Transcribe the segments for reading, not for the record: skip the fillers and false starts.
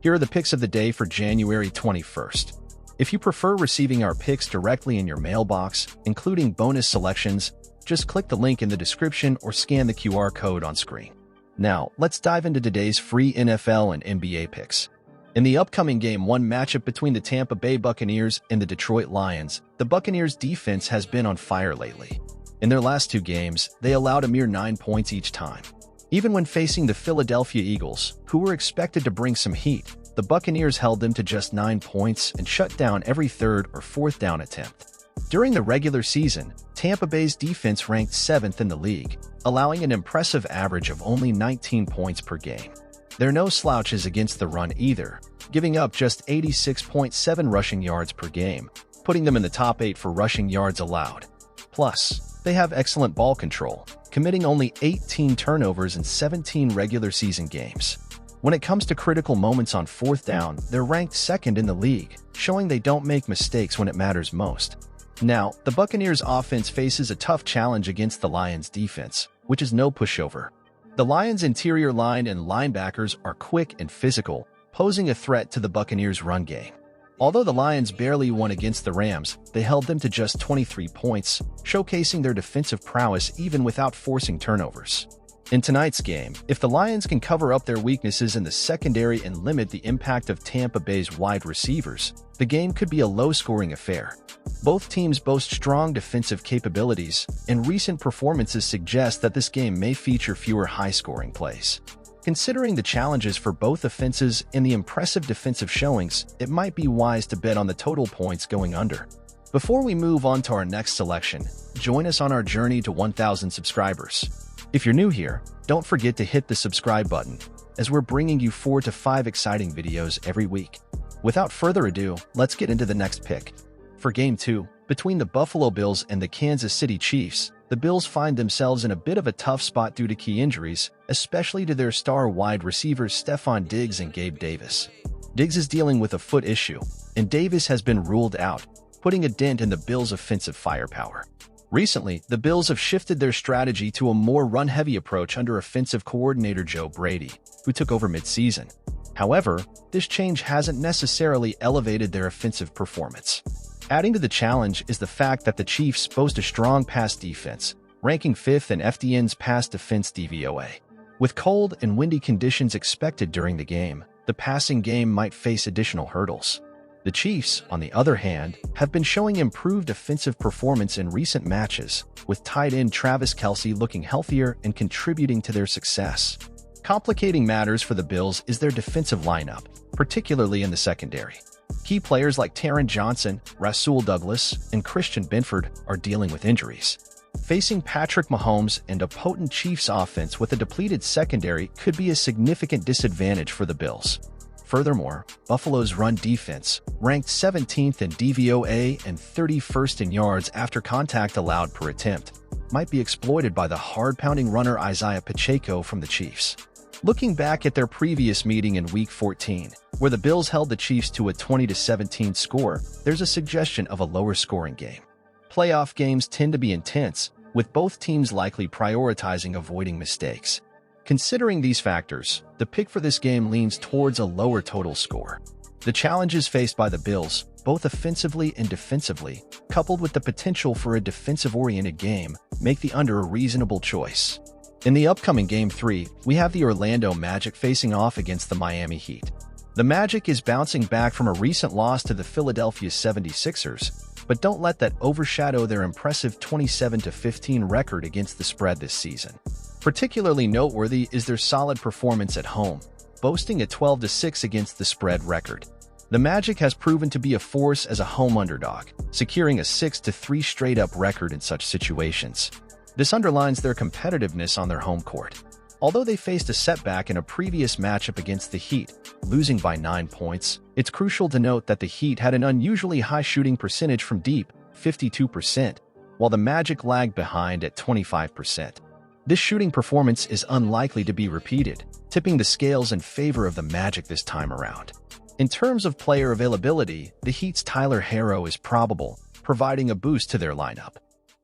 Here are the picks of the day for January 21st. If you prefer receiving our picks directly in your mailbox, including bonus selections, just click the link in the description or scan the QR code on screen. Now, let's dive into today's free NFL and NBA picks. In the upcoming Game 1 matchup between the Tampa Bay Buccaneers and the Detroit Lions, the Buccaneers' defense has been on fire lately. In their last two games, they allowed a mere 9 points each time. Even when facing the Philadelphia Eagles, who were expected to bring some heat, the Buccaneers held them to just 9 points and shut down every third or fourth down attempt. During the regular season, Tampa Bay's defense ranked 7th in the league, allowing an impressive average of only 19 points per game. They're no slouches against the run either, giving up just 86.7 rushing yards per game, putting them in the top 8 for rushing yards allowed. Plus, they have excellent ball control, committing only 18 turnovers in 17 regular season games. When it comes to critical moments on fourth down, they're ranked 2nd in the league, showing they don't make mistakes when it matters most. Now, the Buccaneers' offense faces a tough challenge against the Lions' defense, which is no pushover. The Lions' interior line and linebackers are quick and physical, posing a threat to the Buccaneers' run game. Although the Lions barely won against the Rams, they held them to just 23 points, showcasing their defensive prowess even without forcing turnovers. In tonight's game, if the Lions can cover up their weaknesses in the secondary and limit the impact of Tampa Bay's wide receivers, the game could be a low-scoring affair. Both teams boast strong defensive capabilities, and recent performances suggest that this game may feature fewer high-scoring plays. Considering the challenges for both offenses and the impressive defensive showings, it might be wise to bet on the total points going under. Before we move on to our next selection, join us on our journey to 1,000 subscribers. If you're new here, don't forget to hit the subscribe button, as we're bringing you 4 to 5 exciting videos every week. Without further ado, let's get into the next pick. For Game 2, between the Buffalo Bills and the Kansas City Chiefs, the Bills find themselves in a bit of a tough spot due to key injuries, especially to their star wide receivers Stefon Diggs and Gabe Davis. Diggs is dealing with a foot issue, and Davis has been ruled out, putting a dent in the Bills' offensive firepower. Recently, the Bills have shifted their strategy to a more run-heavy approach under offensive coordinator Joe Brady, who took over mid-season. However, this change hasn't necessarily elevated their offensive performance. Adding to the challenge is the fact that the Chiefs boast a strong pass defense, ranking 5th in FDN's pass defense DVOA. With cold and windy conditions expected during the game, the passing game might face additional hurdles. The Chiefs, on the other hand, have been showing improved offensive performance in recent matches, with tight end Travis Kelce looking healthier and contributing to their success. Complicating matters for the Bills is their defensive lineup, particularly in the secondary. Key players like Taron Johnson, Rasul Douglas, and Christian Benford are dealing with injuries. Facing Patrick Mahomes and a potent Chiefs offense with a depleted secondary could be a significant disadvantage for the Bills. Furthermore, Buffalo's run defense, ranked 17th in DVOA and 31st in yards after contact allowed per attempt, might be exploited by the hard-pounding runner Isaiah Pacheco from the Chiefs. Looking back at their previous meeting in Week 14, where the Bills held the Chiefs to a 20-17 score, there's a suggestion of a lower-scoring game. Playoff games tend to be intense, with both teams likely prioritizing avoiding mistakes. Considering these factors, the pick for this game leans towards a lower total score. The challenges faced by the Bills, both offensively and defensively, coupled with the potential for a defensive-oriented game, make the under a reasonable choice. In the upcoming Game 3, we have the Orlando Magic facing off against the Miami Heat. The Magic is bouncing back from a recent loss to the Philadelphia 76ers, but don't let that overshadow their impressive 27-15 record against the spread this season. Particularly noteworthy is their solid performance at home, boasting a 12-6 against the spread record. The Magic has proven to be a force as a home underdog, securing a 6-3 straight-up record in such situations. This underlines their competitiveness on their home court. Although they faced a setback in a previous matchup against the Heat, losing by 9 points, it's crucial to note that the Heat had an unusually high shooting percentage from deep, 52%, while the Magic lagged behind at 25%. This shooting performance is unlikely to be repeated, tipping the scales in favor of the Magic this time around. In terms of player availability, the Heat's Tyler Herro is probable, providing a boost to their lineup.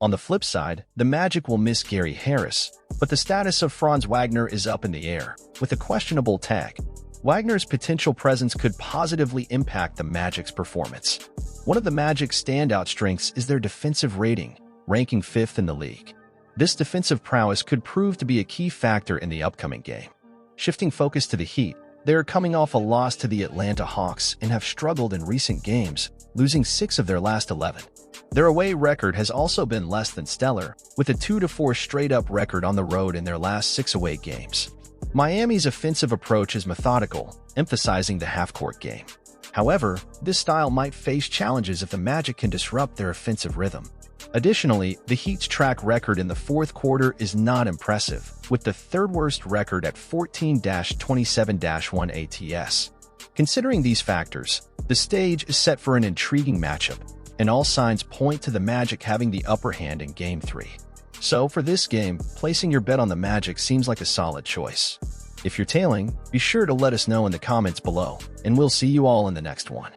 On the flip side, the Magic will miss Gary Harris, but the status of Franz Wagner is up in the air, with a questionable tag. Wagner's potential presence could positively impact the Magic's performance. One of the Magic's standout strengths is their defensive rating, ranking 5th in the league. This defensive prowess could prove to be a key factor in the upcoming game. Shifting focus to the Heat, they are coming off a loss to the Atlanta Hawks and have struggled in recent games, losing 6 of their last 11. Their away record has also been less than stellar, with a 2-4 straight-up record on the road in their last 6 away games. Miami's offensive approach is methodical, emphasizing the half-court game. However, this style might face challenges if the Magic can disrupt their offensive rhythm. Additionally, the Heat's track record in the fourth quarter is not impressive, with the third-worst record at 14-27-1 ATS. Considering these factors, the stage is set for an intriguing matchup, and all signs point to the Magic having the upper hand in Game 3. So, for this game, placing your bet on the Magic seems like a solid choice. If you're tailing, be sure to let us know in the comments below, and we'll see you all in the next one.